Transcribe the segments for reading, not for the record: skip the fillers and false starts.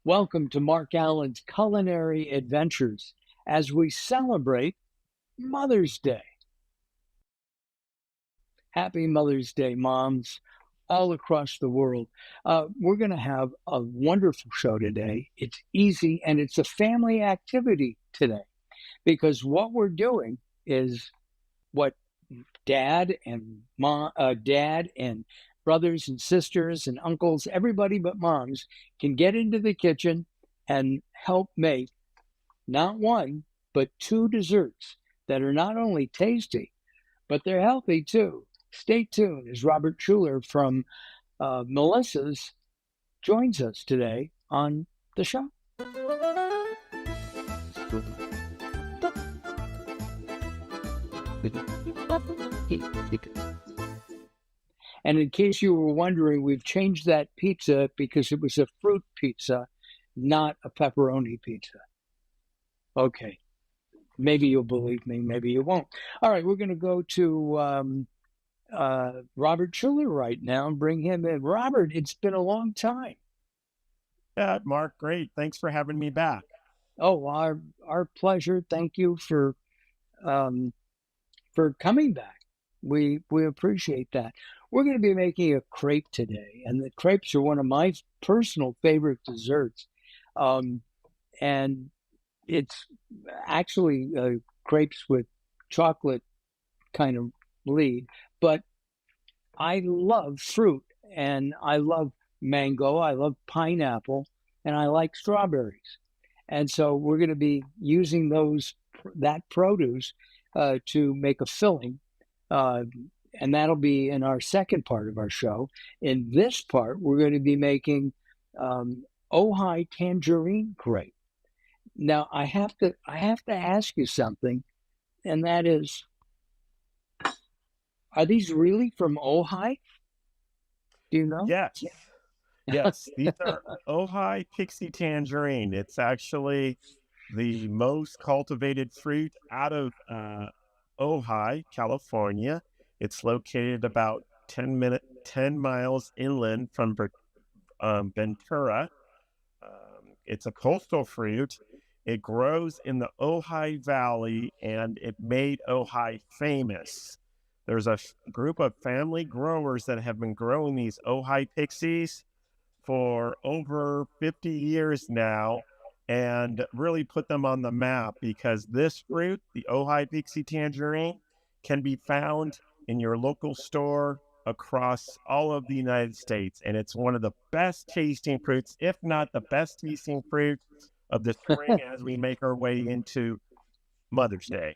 Welcome to Mark Alyn's Culinary Adventures as we celebrate Mother's Day. Happy Mother's Day, moms all across the world. We're going to have a wonderful show today. It's easy and it's a family activity today because what we're doing is what dad and brothers and sisters and uncles, everybody but moms can get into the kitchen and help make not one, but two desserts that are not only tasty, but they're healthy too. Stay tuned as Robert Schuller from Melissa's joins us today on the show. And in case you were wondering, we've changed that pizza because it was a fruit pizza, not a pepperoni pizza. Okay. Maybe you'll believe me, maybe you won't. All right, we're going to go to Robert Schuller right now and bring him in. Robert, it's been a long time. Yeah, Mark, great. Thanks for having me back. Oh, our pleasure. Thank you for coming back. We appreciate that. We're going to be making a crepe today, and the crepes are one of my personal favorite desserts. And it's actually crepes with chocolate kind of lead, but I love fruit, and I love mango, I love pineapple, and I like strawberries. And so we're going to be using that produce to make a filling. And that'll be in our second part of our show. In this part, we're going to be making Ojai Tangerine Crepe. Now, I have to ask you something, and that is, are these really from Ojai? Do you know? Yes, yes. These are Ojai Pixie Tangerine. It's actually the most cultivated fruit out of Ojai, California. It's located about 10 miles inland from Ventura. It's a coastal fruit. It grows in the Ojai Valley, and it made Ojai famous. There's a group of family growers that have been growing these Ojai Pixies for over 50 years now and really put them on the map because this fruit, the Ojai Pixie Tangerine, can be found in your local store across all of the United States. And it's one of the best tasting fruits, if not the best tasting fruit of the spring as we make our way into Mother's Day.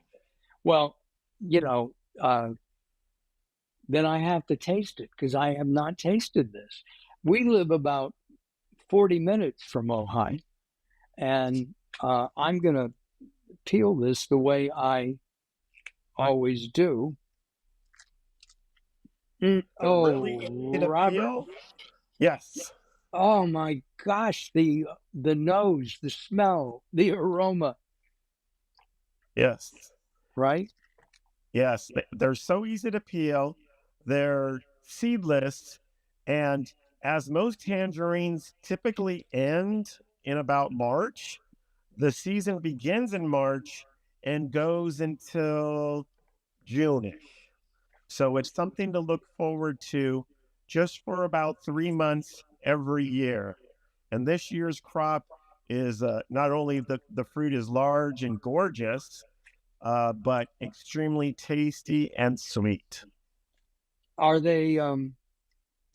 Well, then I have to taste it because I have not tasted this. We live about 40 minutes from Ojai, and I'm going to peel this the way I always do. Oh, really Robert. Yes. Oh my gosh, the nose, the smell, the aroma. Yes. Right? Yes. They're so easy to peel. They're seedless. And as most tangerines typically end in about March, the season begins in March and goes until June-ish. So it's something to look forward to just for about 3 months every year. And this year's crop is not only the fruit is large and gorgeous, but extremely tasty and sweet. Are they?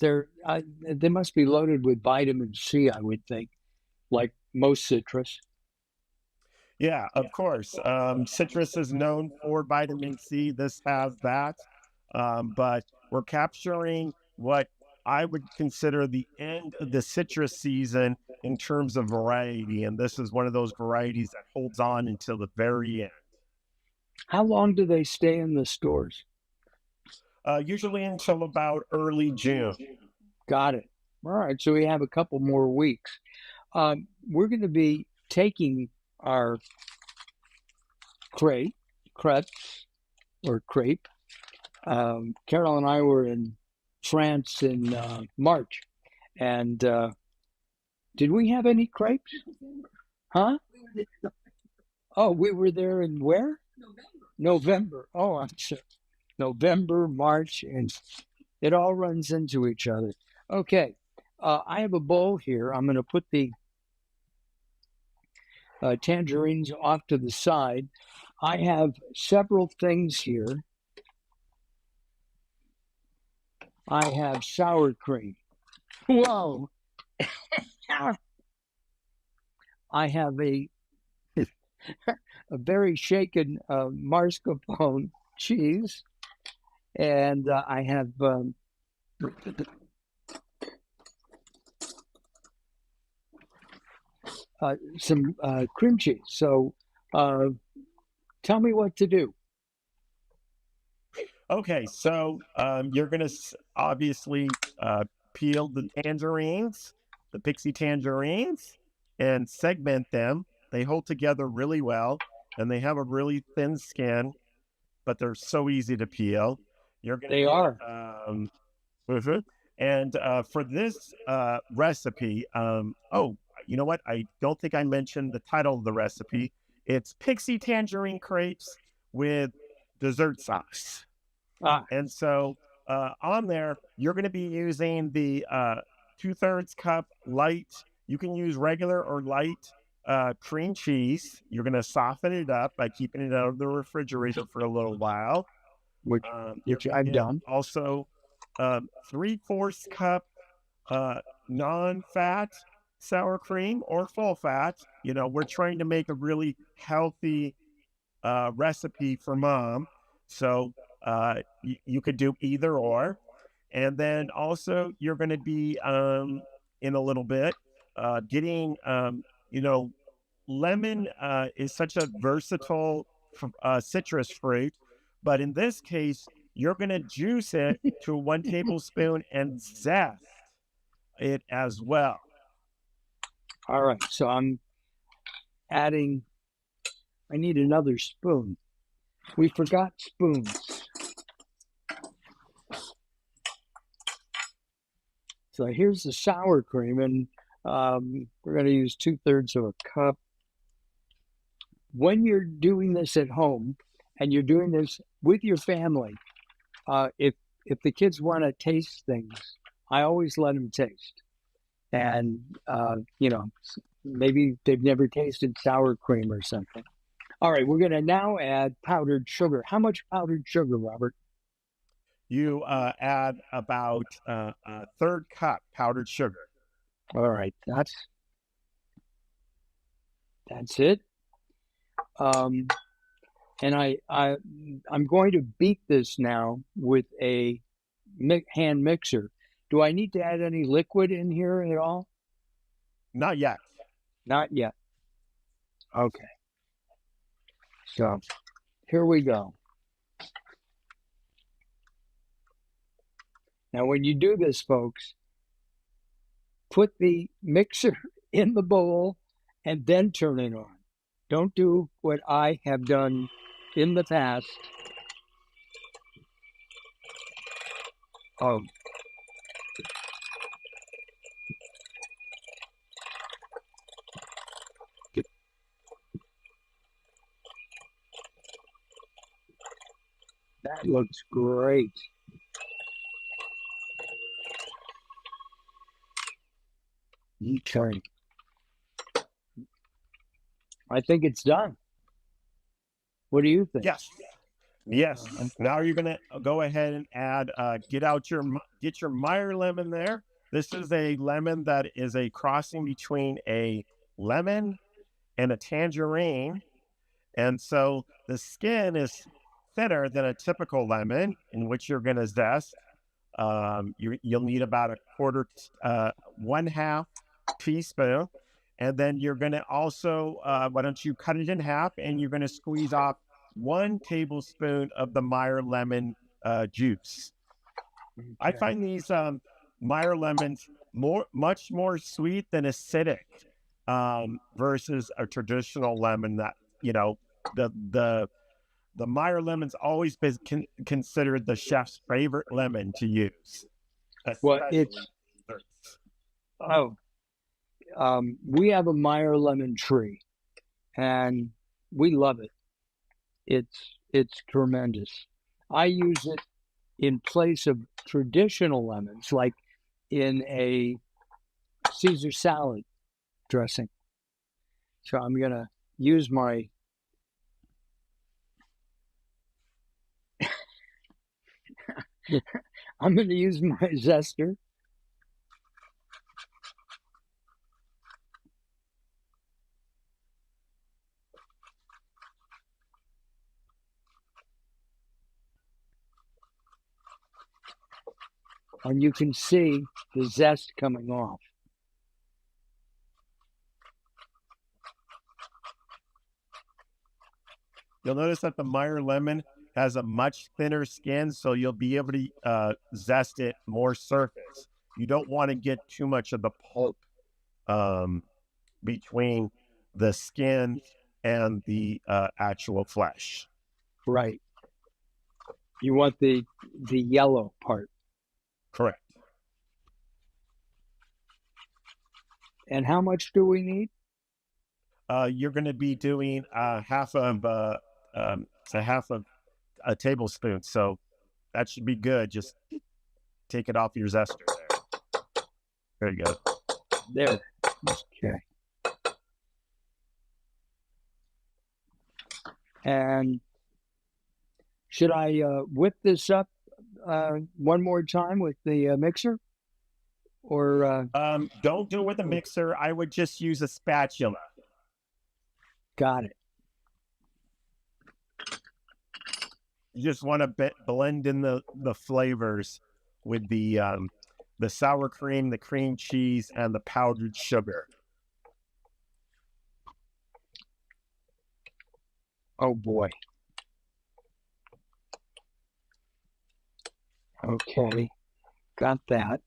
They must be loaded with vitamin C, I would think, like most citrus. Yeah, of course. Citrus is known for vitamin C. This has that. But we're capturing what I would consider the end of the citrus season in terms of variety. And this is one of those varieties that holds on until the very end. How long do they stay in the stores? Usually until about early June. Got it. All right, so we have a couple more weeks. We're going to be taking our crepes or crepe. Carol and I were in France in March, and Did we have any crepes? Huh? Oh, we were there in where? November. Oh, I'm sure. November, March, and it all runs into each other. Okay. I have a bowl here. I'm going to put the tangerines off to the side. I have several things here. I have sour cream. Whoa. I have a very shaken mascarpone cheese, and I have some cream cheese. So tell me what to do. Okay, so you're going to obviously peel the tangerines, the Pixie tangerines, and segment them. They hold together really well, and they have a really thin skin, but they're so easy to peel. You're going to They get, are. mhm. And for this recipe, oh, you know what? I don't think I mentioned the title of the recipe. It's Pixie Tangerine Crepes with dessert sauce. Ah, And so on there, you're going to be using the 2/3 cup light. You can use regular or light cream cheese. You're going to soften it up by keeping it out of the refrigerator for a little while. which You're which going to I've get done. also 3/4 cup non-fat sour cream or full fat. You know, we're trying to make a really healthy recipe for mom. So you could do either or. And then also you're going to be in a little bit getting, you know, lemon is such a versatile citrus fruit. But in this case, you're going to juice it to 1 tablespoon and zest it as well. All right. So I'm adding, I need another spoon. We forgot spoons. So here's the sour cream, and we're going to use 2/3 of a cup. When you're doing this at home and you're doing this with your family, if the kids want to taste things, I always let them taste. And you know, maybe they've never tasted sour cream or something. All right, we're going to now add powdered sugar. How much powdered sugar, Robert? You add about a third cup powdered sugar. All right, that's it. Um, and I'm going to beat this now with a hand mixer. Do I need to add any liquid in here at all? Not yet. Not yet. Okay. So here we go. Now, when you do this, folks, put the mixer in the bowl and then turn it on. Don't do what I have done in the past. Oh, that looks great. Okay. I think it's done. What do you think? Yes. Yes. Now you're gonna go ahead and add. Get your Meyer lemon there. This is a lemon that is a crossing between a lemon and a tangerine, and so the skin is thinner than a typical lemon, in which you're gonna zest. You'll need about a quarter, 1/2 teaspoon. And then you're going to also, why don't you cut it in half and you're going to squeeze off 1 tablespoon of the Meyer lemon juice. Okay. I find these Meyer lemons much more sweet than acidic versus a traditional lemon that, you know, the Meyer lemon's always been considered the chef's favorite lemon to use. Well, Especially it's, desserts. oh, We have a Meyer lemon tree, and we love it. It's tremendous. I use it in place of traditional lemons, like in a Caesar salad dressing. So I'm gonna use my I'm gonna use my zester. And you can see the zest coming off. You'll notice that the Meyer lemon has a much thinner skin, so you'll be able to zest it more surface. You don't want to get too much of the pulp um, between the skin and the actual flesh. Right. You want the yellow part. Correct. And how much do we need? You're going to be doing half of a tablespoon, so that should be good. Just take it off your zester there. There you go. There. Okay. And should I whip this up one more time with the mixer? Or don't do it with a mixer. I would just use a spatula. got it. You just want to blend in the flavors with the sour cream, the cream cheese, and the powdered sugar. Oh boy. Okay, got that.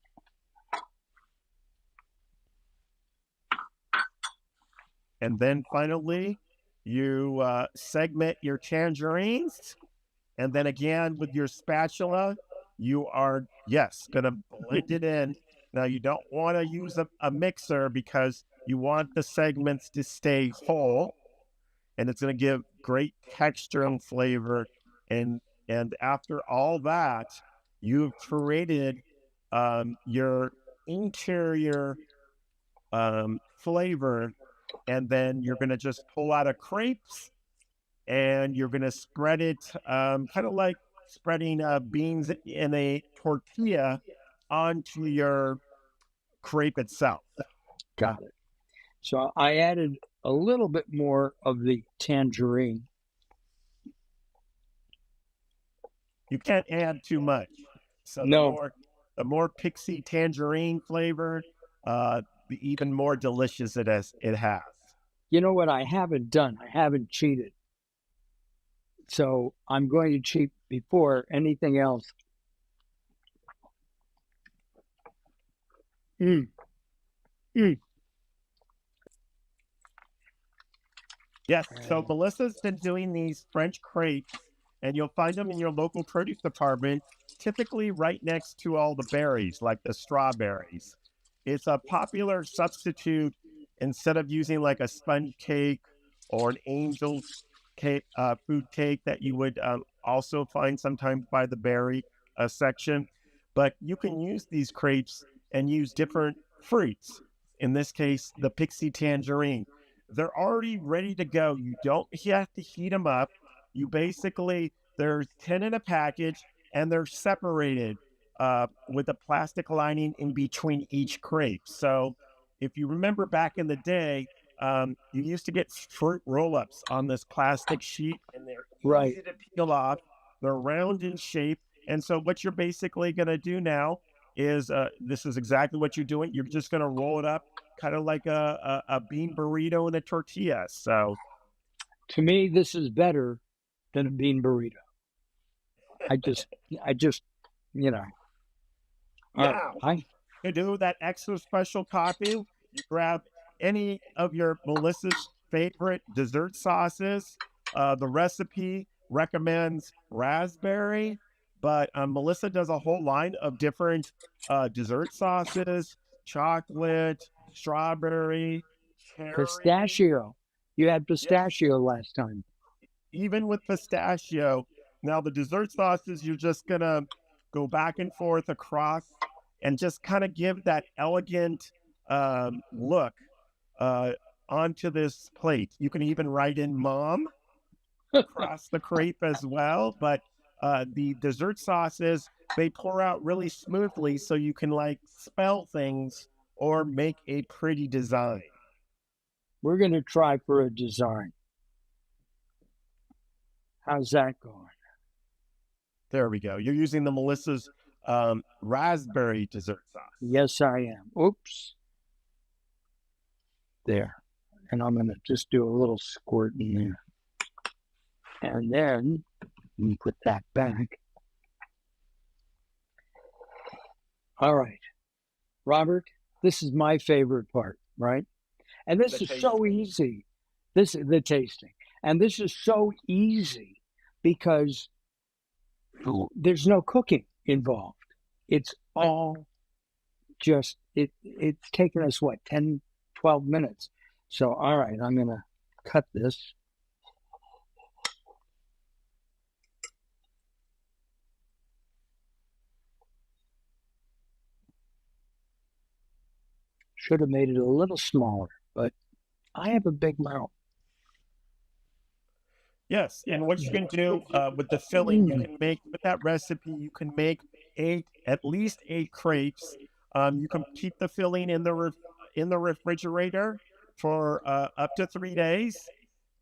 And then finally, you segment your tangerines. And then again, with your spatula, you are, yes, going to blend it in. Now, you don't want to use a mixer because you want the segments to stay whole. And it's going to give great texture and flavor. And after all that, you've created your interior flavor. And then you're going to just pull out a crepes and you're going to spread it kind of like spreading beans in a tortilla onto your crepe itself. Got it. So I added a little bit more of the tangerine. You can't add too much. So no, the more pixie tangerine flavor, the even more delicious it has. You know what I haven't done? I haven't cheated. So I'm going to cheat before anything else. Mm. Mm. Yes, so Melissa's been doing these French crepes, and you'll find them in your local produce department, typically right next to all the berries, like the strawberries. It's a popular substitute instead of using like a sponge cake or an angel's cake, food cake that you would also find sometimes by the berry section. But you can use these crepes and use different fruits. In this case, the pixie tangerine. They're already ready to go. You don't have to heat them up. You basically, there's 10 in a package, and they're separated with a plastic lining in between each crepe. So if you remember back in the day, you used to get fruit roll-ups on this plastic sheet, and they're easy to peel off. They're round in shape. And so what you're basically going to do now is, this is exactly what you're doing. You're just going to roll it up kind of like a bean burrito in a tortilla. So to me, this is better than a bean burrito. I just, you know. Now, to do that extra special topping, you grab any of your Melissa's favorite dessert sauces. The recipe recommends raspberry, but Melissa does a whole line of different dessert sauces, chocolate, strawberry, cherry. Pistachio. You had Yes, pistachio last time. even with pistachio. Now, the dessert sauces, you're just going to go back and forth across and just kind of give that elegant look uh, onto this plate. You can even write in mom across the crepe as well. But the dessert sauces, they pour out really smoothly so you can like spell things or make a pretty design. We're going to try for a design. How's that going? There we go. You're using the Melissa's raspberry dessert sauce. Yes, I am. Oops. There. And I'm going to just do a little squirt in there. And then you put that back. All right. Robert, this is my favorite part, right? And this is so easy. This is the tasting. And this is so easy because there's no cooking involved. It's all just it's taken us what 10, 12 minutes. So all right, I'm gonna cut this. Should have made it a little smaller, but I have a big mouth. Yes, and what you can do with the filling, you can make with that recipe. You can make at least 8 crepes. You can keep the filling in the refrigerator for up to 3 days.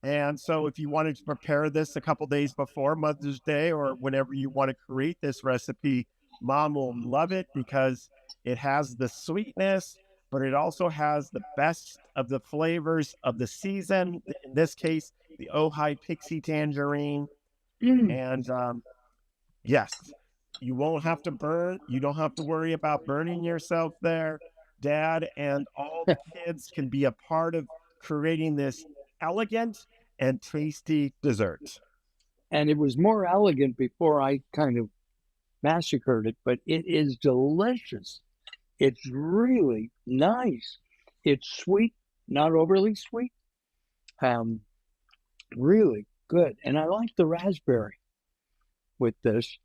And so, if you wanted to prepare this a couple days before Mother's Day or whenever you want to create this recipe, Mom will love it because it has the sweetness, but it also has the best of the flavors of the season. In this case, the Ojai Pixie Tangerine. And yes, you won't have to burn. You don't have to worry about burning yourself there. Dad and all the kids can be a part of creating this elegant and tasty dessert. And it was more elegant before I kind of massacred it, but it is delicious. It's really nice. It's sweet, not overly sweet. Really good. And I like the raspberry with this.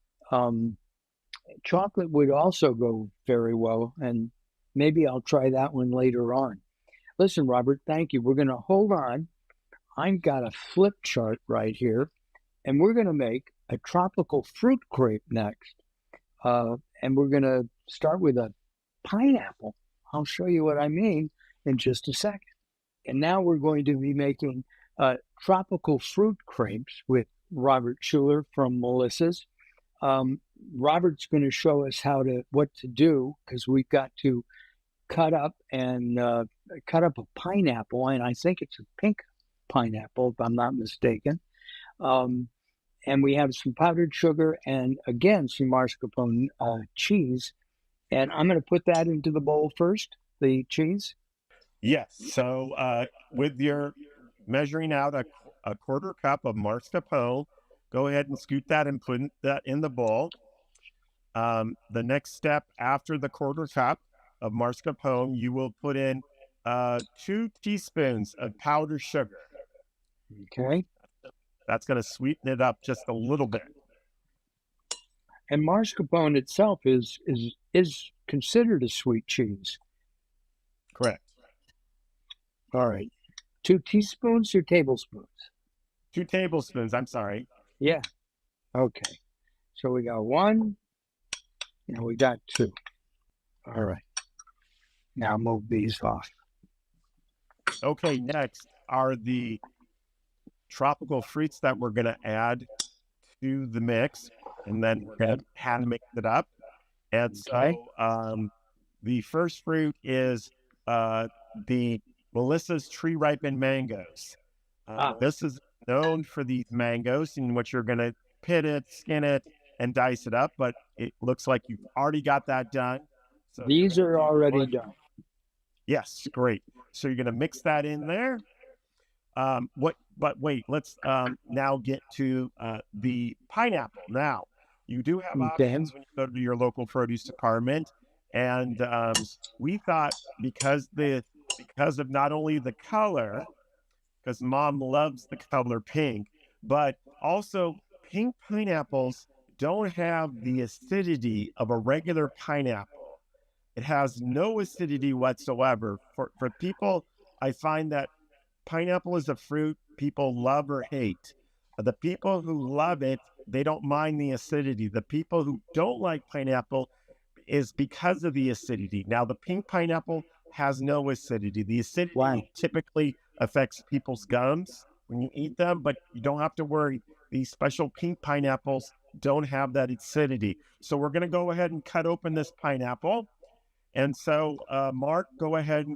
Chocolate would also go very well, and maybe I'll try that one later on. Listen, Robert, thank you. We're going to hold on. I've got a flip chart right here, and we're going to make a tropical fruit crepe next. And we're going to start with a pineapple. I'll show you what I mean in just a second. And now we're going to be making tropical fruit crepes with Robert Schuller from Melissa's. Robert's going to show us what to do because we've got to cut up a pineapple, and I think it's a pink pineapple if I'm not mistaken. And we have some powdered sugar and again some mascarpone cheese. And I'm going to put that into the bowl first, the cheese. Yes. So with your measuring out a quarter cup of mascarpone, go ahead and scoot that and put that in the bowl. The next step after the quarter cup of mascarpone, you will put in 2 teaspoons of powdered sugar. Okay. That's going to sweeten it up just a little bit. And mascarpone itself is considered a sweet cheese. Correct. All right. 2 teaspoons or tablespoons? 2 tablespoons. I'm sorry. Yeah. Okay. So we got 1 and we got 2. All right. Now move these off. Okay. Next are the tropical fruits that we're going to add to the mix, and then we're going to hand mix it up. And Okay. so the first fruit is the Melissa's tree ripened mangoes. This is known for these mangoes, in which you're going to pit it, skin it, and dice it up. But it looks like you've already got that done. So these are already done. Yes, great. So you're going to mix that in there. But wait, let's now get to the pineapple. Now, you do have options when you go to your local produce department. And we thought because the because of not only the color, because mom loves the color pink, but also pink pineapples don't have the acidity of a regular pineapple. It has no acidity whatsoever. For people, I find that pineapple is a fruit people love or hate. The people who love it, they don't mind the acidity. The people who don't like pineapple is because of the acidity. Now, the pink pineapple has no acidity. The Wow. acidity typically affects people's gums when you eat them, but you don't have to worry. These special pink pineapples don't have that acidity. So we're going to go ahead and cut open this pineapple. And so, Mark, go ahead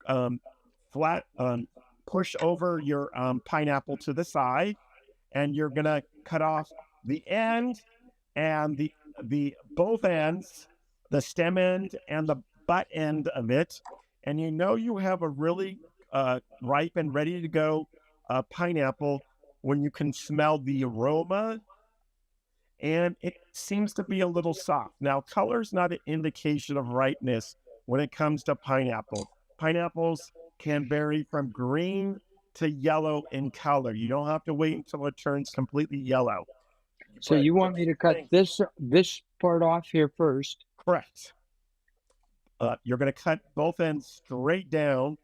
and flat push over your pineapple to the side, and you're going to cut off the end and the both ends, the stem end and the butt end of it. And you have a really ripe and ready to go pineapple when you can smell the aroma, and it seems to be a little soft. Now, color's not an indication of ripeness when it comes to pineapple. Pineapples can vary from green to yellow in color. You don't have to wait until it turns completely yellow. So you want me to cut this part off here first? Correct. You're going to cut both ends straight down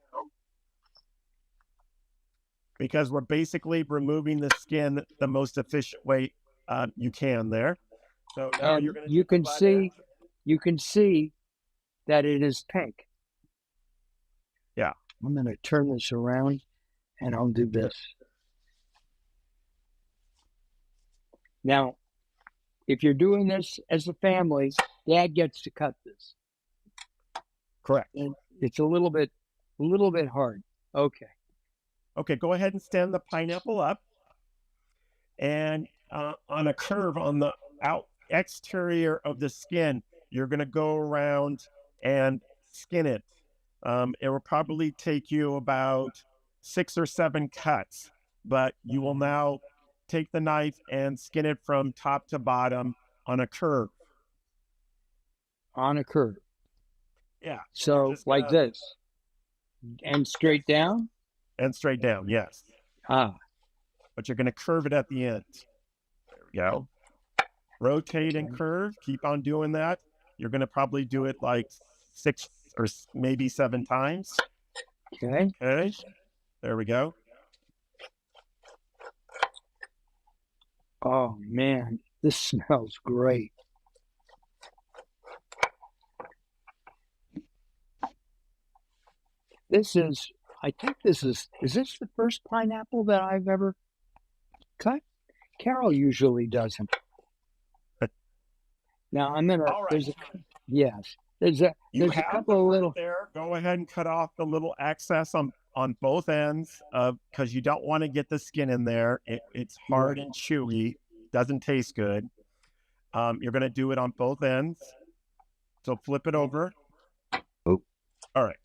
because we're basically removing the skin the most efficient way you can there. So now you're going to you can see that it is pink. Yeah. I'm going to turn this around and I'll do this. Now, if you're doing this as a family, Dad gets to cut this. Correct. And it's a little bit hard. Okay. Okay, go ahead and stand the pineapple up, and on a curve on the exterior of the skin, you're going to go around and skin it. It will probably take you about 6 or 7 cuts, but you will now take the knife and skin it from top to bottom on a curve. On a curve. Yeah. So like this. And straight down? And straight down, yes. But you're going to curve it at the end. There we go. Rotate and curve. Keep on doing that. You're going to probably do it like 6 or maybe 7 times. Okay. Okay. There we go. Oh, man. This smells great. I think is this the first pineapple that I've ever cut? Carol usually does them. Now I'm gonna. All right. There's a couple of little there. Go ahead and cut off the little excess on both ends because you don't want to get the skin in there. It's hard and chewy. Doesn't taste good. You're gonna do it on both ends. So flip it over. Oh. All right.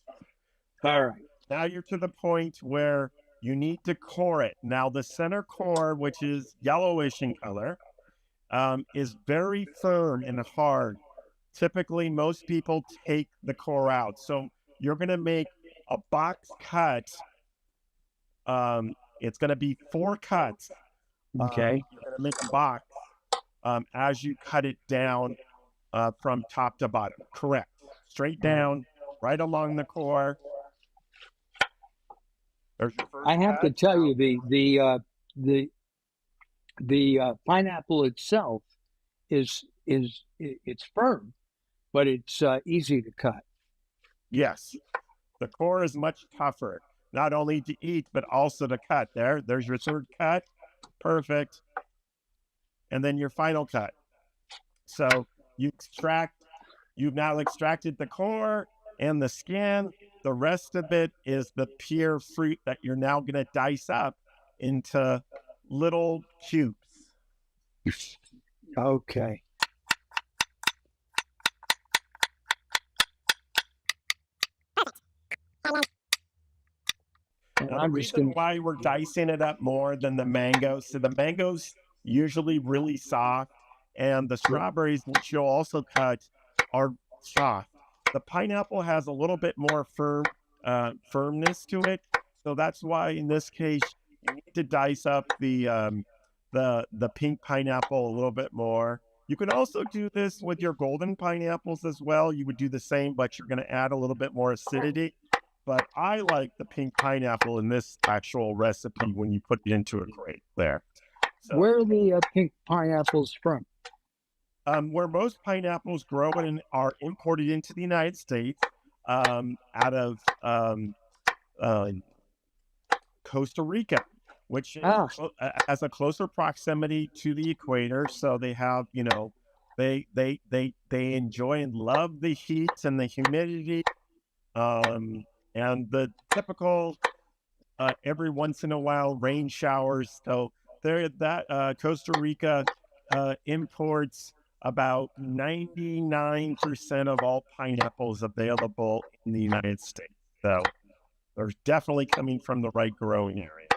All right. Now you're to the point where you need to core it. Now the center core, which is yellowish in color, is very firm and hard. Typically, most people take the core out. So you're going to make a box cut. It's going to be 4 cuts. Okay. You're going to make a box as you cut it down from top to bottom. Correct. Straight down, right along the core. I have to tell you, the pineapple itself it's firm, but it's easy to cut. Yes, the core is much tougher, not only to eat but also to cut. There's your third cut, perfect, and then your final cut. So you've now extracted the core and the skin. The rest of it is the pure fruit that you're now going to dice up into little cubes. Okay. Now, the reason why we're dicing it up more than the mangoes, so the mangoes usually really soft, and the strawberries, which you'll also cut, are soft. The pineapple has a little bit more firm firmness to it. So that's why in this case you need to dice up the pink pineapple a little bit more. You can also do this with your golden pineapples as well. You would do the same, but you're going to add a little bit more acidity. But I like the pink pineapple in this actual recipe when you put it into a crepe there. So, Where are the pink pineapples from? where most pineapples grow and are imported into the United States, out of uh, Costa Rica, which has a closer proximity to the equator. So they have, they enjoy and love the heat and the humidity, and the typical every once in a while rain showers. So there, that Costa Rica imports about 99% of all pineapples available in the United States. So they're definitely coming from the right growing area.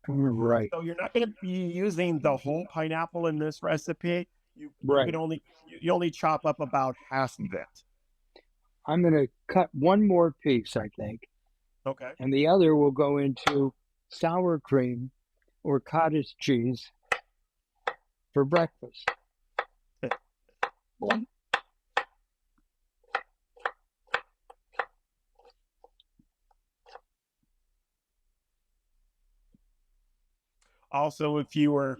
Right. So you're not going to be using the whole pineapple in this recipe. You can only chop up about half of it. I'm going to cut one more piece, I think. Okay. And the other will go into sour cream or cottage cheese for breakfast. Also, if you were,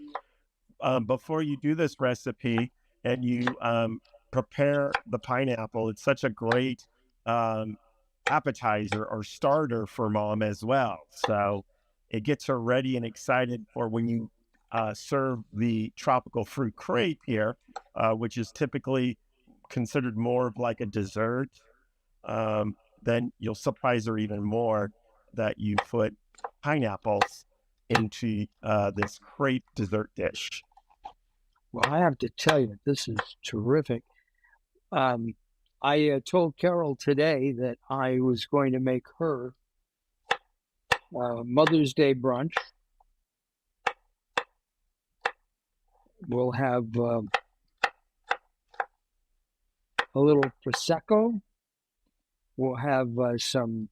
before you do this recipe and you prepare the pineapple, it's such a great appetizer or starter for mom as well. So it gets her ready and excited for when you serve the tropical fruit crepe here, which is typically considered more of like a dessert. Then you'll surprise her even more that you put pineapples into this crepe dessert dish. Well, I have to tell you, this is terrific. I told Carol today that I was going to make her Mother's Day brunch. We'll have a little Prosecco. We'll have some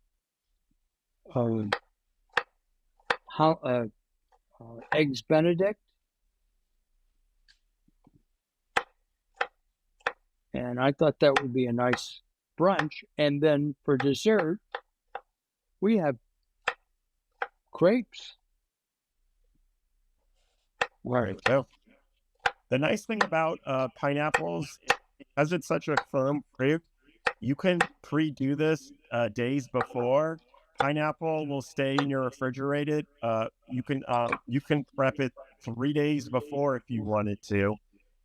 eggs Benedict. And I thought that would be a nice brunch. And then for dessert, we have crepes. Right. So the nice thing about pineapples, because it's such a firm fruit, you can pre-do this days before. Pineapple will stay in your refrigerated. You can prep it 3 days before if you wanted to,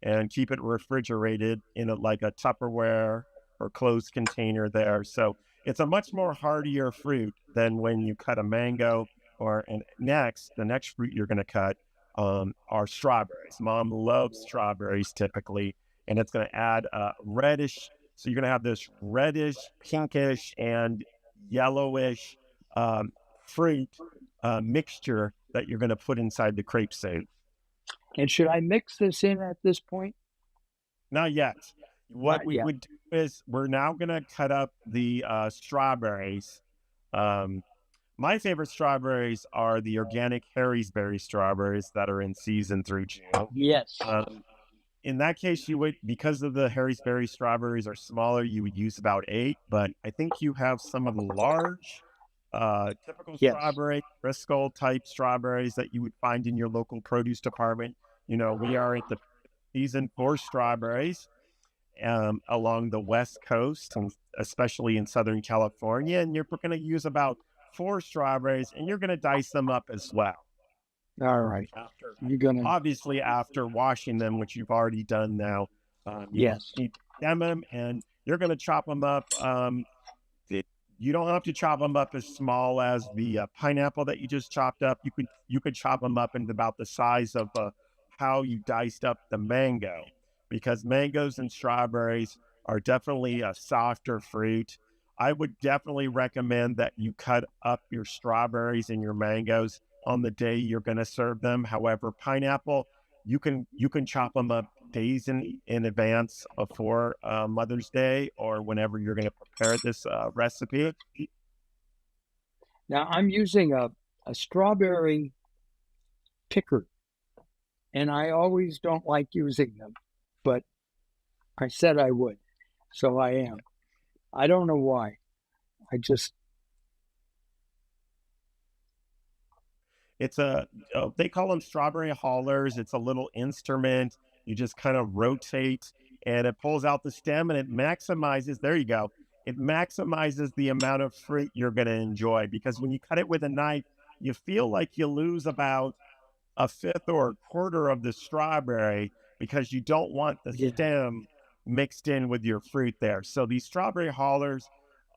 and keep it refrigerated in like a Tupperware or closed container there. So it's a much more hardier fruit than when you cut a mango the next fruit you're going to cut are strawberries. Mom loves strawberries typically, and it's going to add reddish. So you're going to have this reddish, pinkish, and yellowish fruit mixture that you're going to put inside the crepe soup. And should I mix this in at this point? Not yet. What we would do is we're now going to cut up the strawberries. My favorite strawberries are the organic Harry's Berry strawberries that are in season through June. Yes. In that case, you would, because of the Harry's Berry strawberries are smaller, you would use about 8. But I think you have some of the large, typical strawberry, Bristol type strawberries that you would find in your local produce department. We are at the season for strawberries along the West Coast, and especially in Southern California. And you're going to use about 4 strawberries, and you're going to dice them up as well. All right. Obviously after washing them, which you've already done now. You need to stem them, and you're going to chop them up. You don't have to chop them up as small as the pineapple that you just chopped up. You could chop them up into about the size of how you diced up the mango, because mangoes and strawberries are definitely a softer fruit. I would definitely recommend that you cut up your strawberries and your mangoes on the day you're going to serve them. However, pineapple, you can chop them up days in advance before Mother's Day or whenever you're going to prepare this recipe. Now I'm using a strawberry picker, and I always don't like using them, but I said I would, so I am. I don't know why. I just, It's they call them strawberry haulers. It's a little instrument. You just kind of rotate and it pulls out the stem and it maximizes, there you go. It maximizes the amount of fruit you're going to enjoy because when you cut it with a knife, you feel like you lose about a fifth or a quarter of the strawberry because you don't want the yeah, stem mixed in with your fruit there. So these strawberry haulers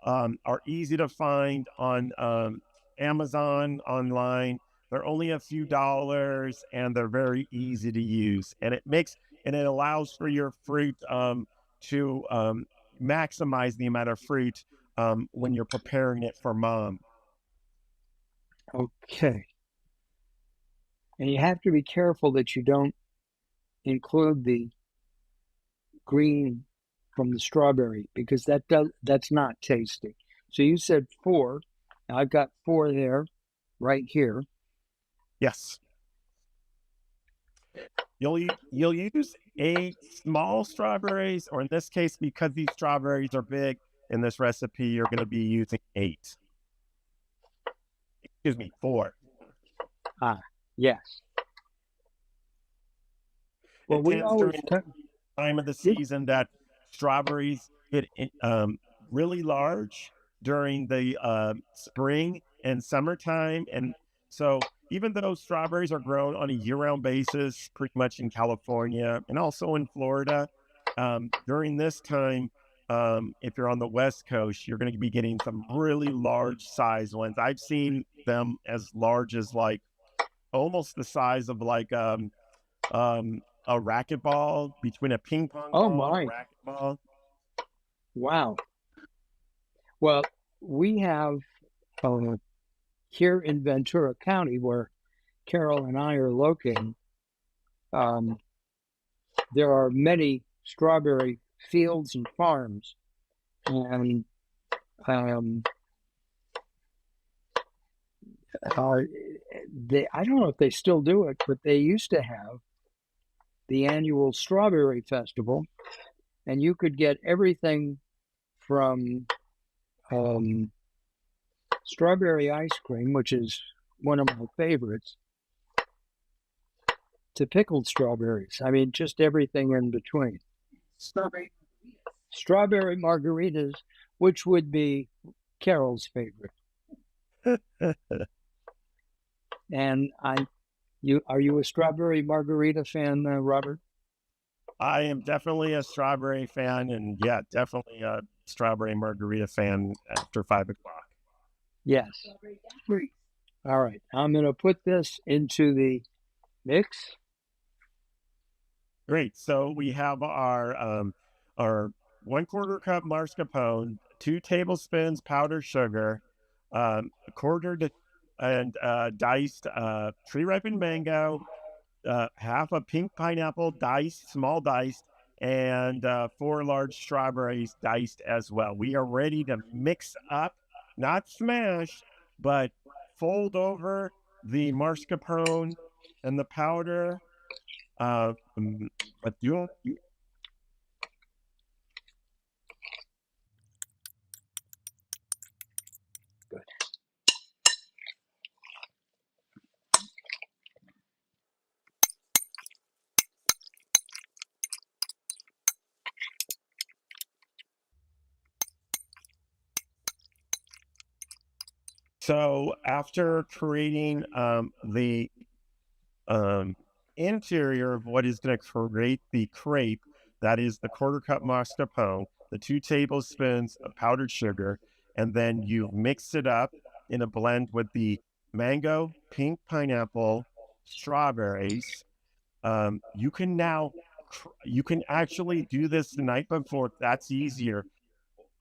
are easy to find on Amazon online. They're only a few dollars and they're very easy to use. And it allows for your fruit to maximize the amount of fruit when you're preparing it for mom. okay. And you have to be careful that you don't include the green from the strawberry because that's not tasty. So you said four. Now I've got four there, right here. Yes. You'll use 8 small strawberries, or in this case, because these strawberries are big in this recipe, you're going to be using 8. Excuse me, 4. Ah, yes. Well, It we tends always during the time of the season that strawberries get really large during the spring and summertime. And so, even though strawberries are grown on a year round basis, pretty much in California and also in Florida, during this time, if you're on the West Coast, you're going to be getting some really large size ones. I've seen them as large as like almost the size of like a racquetball, between a ping pong oh ball and my, a racquetball. wow. Well, we have uh, here in Ventura County, where Carol and I are located, um, there are many strawberry fields and farms, and um, uh, I don't know if they still do it, but they used to have the annual strawberry festival, and you could get everything from um, strawberry ice cream, which is one of my favorites, to pickled strawberries. I mean, just everything in between. Strawberry margaritas, which would be Carol's favorite. And are you a strawberry margarita fan, Robert? I am definitely a strawberry fan, and yeah, definitely a strawberry margarita fan after 5 o'clock. Yes. All right, I'm going to put this into the mix. Great. So we have our 1/4 cup mascarpone, 2 tablespoons powdered sugar, a quarter to and diced tree ripened mango, half a pink pineapple diced, small diced, and 4 large strawberries diced as well. We are ready to mix up, not smash, but fold over the mascarpone and the powder. Uh, but Good. so after creating the um, interior of what is going to create the crepe, that is the 1/4 cup mascarpone, the 2 tablespoons of powdered sugar, and then you mix it up in a blend with the mango, pink pineapple, strawberries. You can now, you can actually do this the night before. That's easier.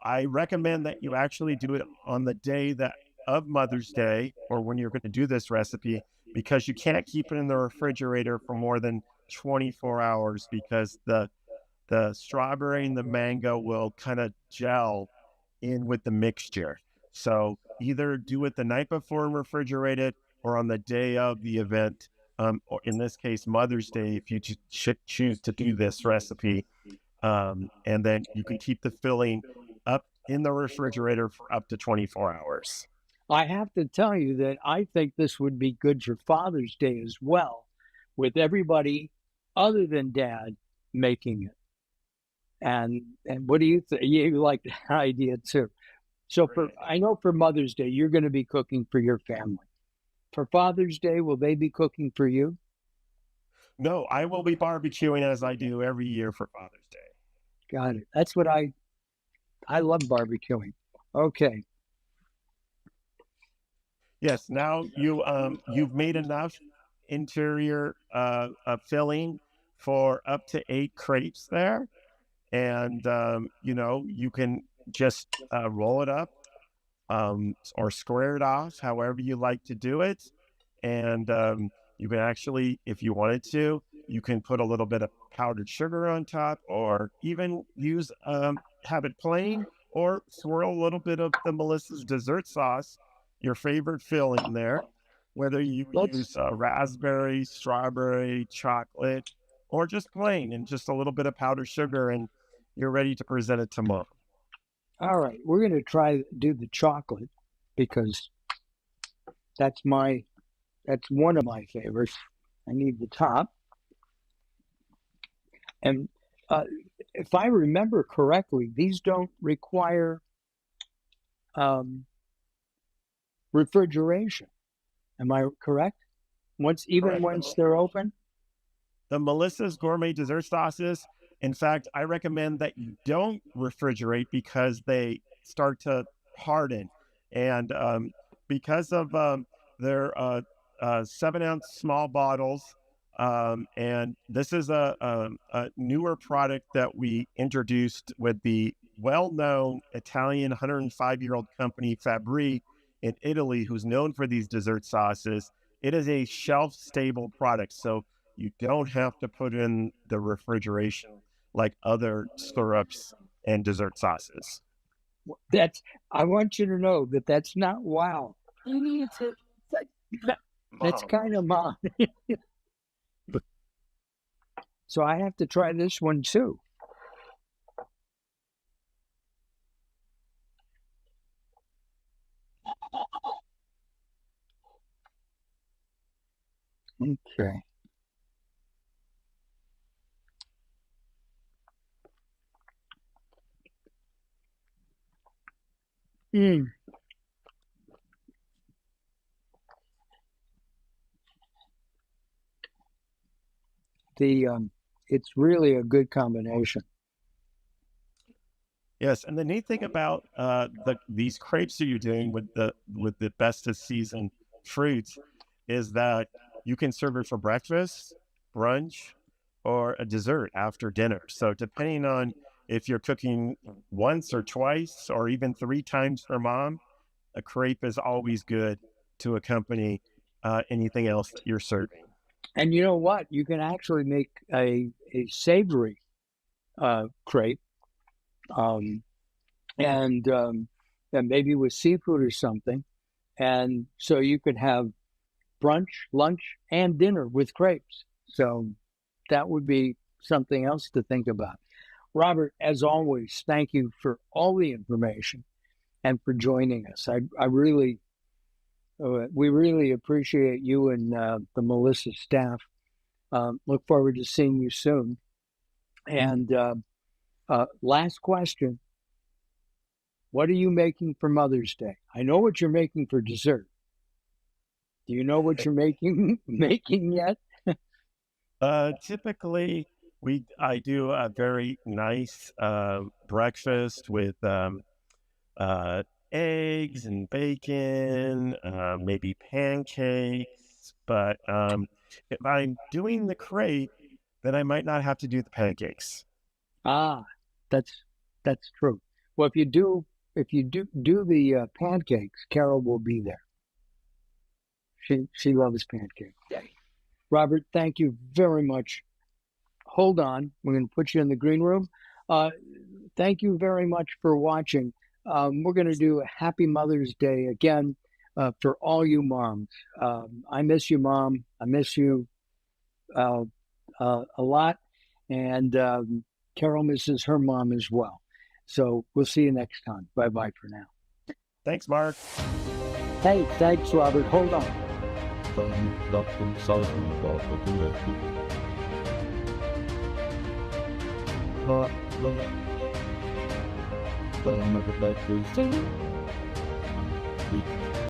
I recommend that you actually do it on the day that of Mother's Day or when you're going to do this recipe because you can't keep it in the refrigerator for more than 24 hours because the strawberry and the mango will kind of gel in with the mixture. So either do it the night before and refrigerate it, or on the day of the event, or in this case, Mother's Day, if you choose to do this recipe. And then you can keep the filling up in the refrigerator for up to 24 hours. I have to tell you that I think this would be good for Father's Day as well, with everybody other than Dad making it. And what do you think? You like the idea too. So I know for Mother's Day you're going to be cooking for your family. For Father's Day, will they be cooking for you? No, I will be barbecuing as I do every year for Father's Day. Got it. That's what I love barbecuing. Okay. Yes. Now you've made enough interior filling for up to 8 crepes there, and you can just roll it up, or square it off, however you like to do it. And you can actually, if you wanted to, you can put a little bit of powdered sugar on top, or even have it plain, or swirl a little bit of the Melissa's dessert sauce, your favorite filling there, whether you Let's use raspberry, strawberry, chocolate, or just plain and just a little bit of powdered sugar, and you're ready to present it to Mom. All right. We're going to try do the chocolate because that's one of my favorites. I need the top. And if I remember correctly, these don't require refrigeration. Am I correct? Once Correct. they're open? The Melissa's gourmet dessert sauces, in fact, I recommend that you don't refrigerate because they start to harden. And because of their 7-ounce small bottles, and this is a newer product that we introduced with the well-known Italian 105-year-old company Fabri in Italy, who's known for these dessert sauces. It is a shelf-stable product, so you don't have to put in the refrigeration like other syrups and dessert sauces. That's I want you to know that that's not wow. That's Mom. kind of mine. So I have to try this one too. Okay. Mm. The It's really a good combination. Yes, and the neat thing about these crepes that you're doing with the best of season fruits is that you can serve it for breakfast, brunch, or a dessert after dinner. So depending on if you're cooking once or twice or even 3 times for Mom, a crepe is always good to accompany anything else that you're serving. And you know what? You can actually make a savory crepe, um, and maybe with seafood or something. And so you could have brunch, lunch, and dinner with crepes. So that would be something else to think about. Robert, as always, thank you for all the information and for joining us. I really, we really appreciate you and the Melissa staff. Look forward to seeing you soon. And last question: what are you making for Mother's Day? I know what you're making for dessert. Do you know what you're making yet? Typically, I do a very nice breakfast with uh, eggs and bacon, maybe pancakes. But if I'm doing the crepe, then I might not have to do the pancakes. Ah, that's that's true. Well, if you do the pancakes, Carol will be there. She loves pancakes. Robert, thank you very much. hold on. We're going to put you in the green room. Uh, Thank you very much for watching. We're going to do a Happy Mother's Day again for all you moms. I miss you, Mom. I miss you uh, a lot. And Carol misses her mom as well. So we'll see you next time. Bye bye for now. Thanks, Mark. Hey, thanks, Robert. Hold on. But